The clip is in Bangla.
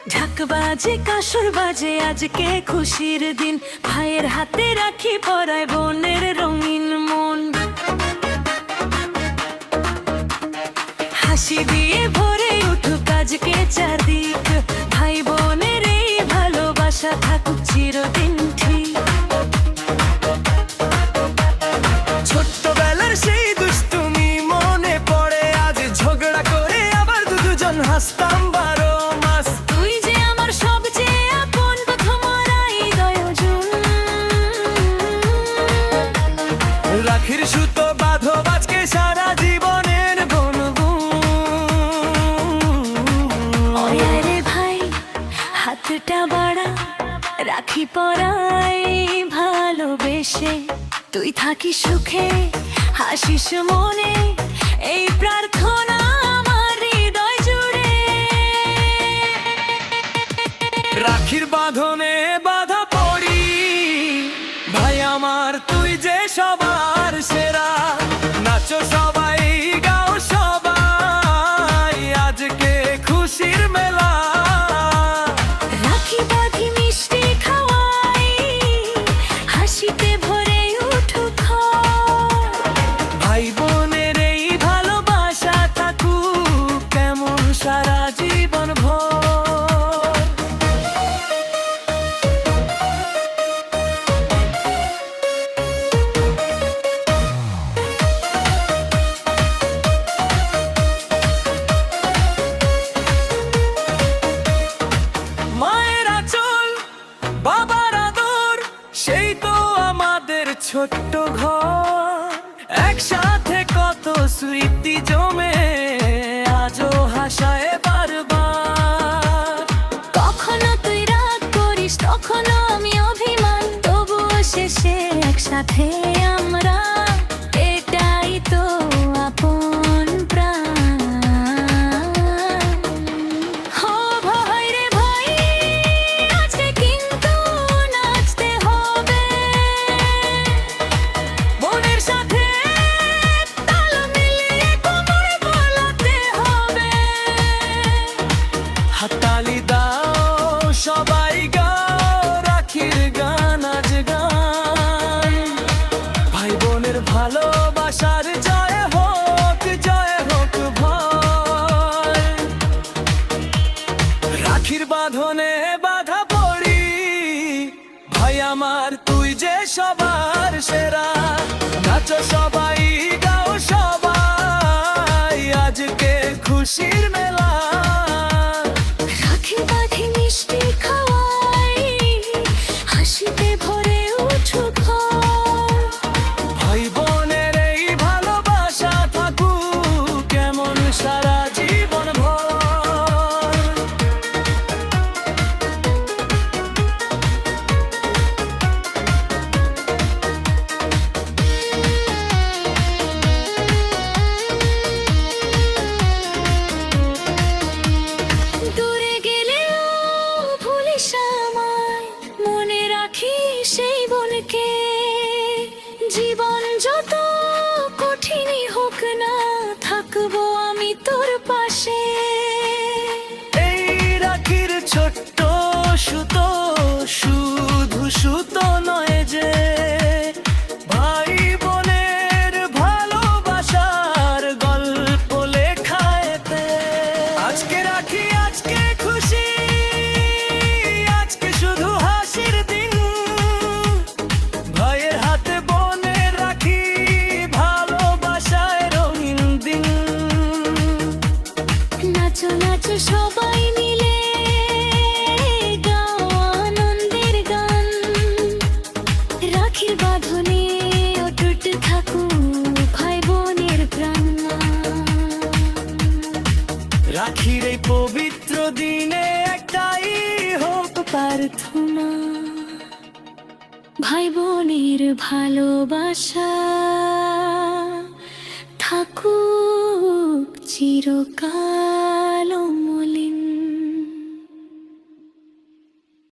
ঢাক বাজে কাসর বাজে আজকে খুশির দিন, ভাইয়ের হাতে রাখি পরায় বোনের রঙিন মন। হাসি দিয়ে ভরে উঠুক আজকে চারদিক, ভাই বোনের এই ভালোবাসা থাকুক চিরদিন ঠিক। ছোট্টবেলার সেই দুষ্টুমি মনে পড়ে, আজ ঝগড়া করে আবার দুজন হাসতাম 12 মাস। তুই যে আমার সবচেয়ে আপন প্রথম হৃদয় জুন। রাখির সুতো বাঁধো আজকে সারা জীবনের রে ভাই হাতটা বাড়া, রাখি পরাই ভালোবেসে, তুই থাকিস সুখে হাসিস মনে, এই প্রার্থনা আমার হৃদয় জুড়ে। রাখির বাঁধনে বাধা পড়ি, ভাই আমার তুই যে সবার সেরা। নাচো সবাই, গাও সবাই, আজকে খুশির মেলা। রাখি বাঁধি মিষ্টি খাওয়াই, হাসিতে ভরে উঠুক ঘর। ভাই বোনের এই ভালোবাসা থাকুক কেমন সারা জীবন ভর। মায়ের আঁচল, বাবার আদর, সেই তো আমাদের ছোট্ট ঘর। একসাথে কত স্মৃতি জমে, আজও হাসায় বারবার। কখনো তুই রাগ করিস, কখনো আমি অভিমান, তবুও শেষে একসাথে আমরা, এটাই তো আপন প্রাণ। হো ভাই রে ভাই, আজকে কিন্তু নাচতে হবে, মনের সাথে তাল মিলিয়ে কোমর বলাতে হবে। হাততালি দাও সবাই, গাও রাখির গান আজ গান। ভাই বোনের ভালোবাসার জয় হোক ভয়। রাখির বাঁধনে বাধা পড়ি, ভাই আমার তুই যে সবার সেরা। নাচো সবাই, গাও সবাই, আজকে খুশির মেলা। রাখি বাঁধি মিষ্টি খাওয়াই, হাসিতে ভরে উঠুক ঘর। ভাই বোনের এই ভালোবাসা থাকুক কেমন সারা জীবন ভর। দূরে গেলেও ভুলিস আমায়, মনে রাখি সেই বোনকে। জীবন যত কঠিনই হোক না, থাকবো আমি তোর পাশে। এই রাখির ছোট্ট সুতো শুধু সুতো নয় যে, ভাই বোনের ভালোবাসার গল্প লেখা এতে। আজকে রাখি, আজকে খুশি, আজকে শুধু হাসির দিন। ভাইয়ের হাতে বোনের রাখি, ভালোবাসায় রঙিন দিন। নাচো নাচো সবাই মিলে, গাও আনন্দের গান। রাখির বাঁধনে অটুট থাকুক ভাই বোনের প্রাণ। রাখির এই পবিত্র দিনে একটাই হোক প্রার্থনা, ভাই বোনের ভালোবাসা থাকুক চিরকাল।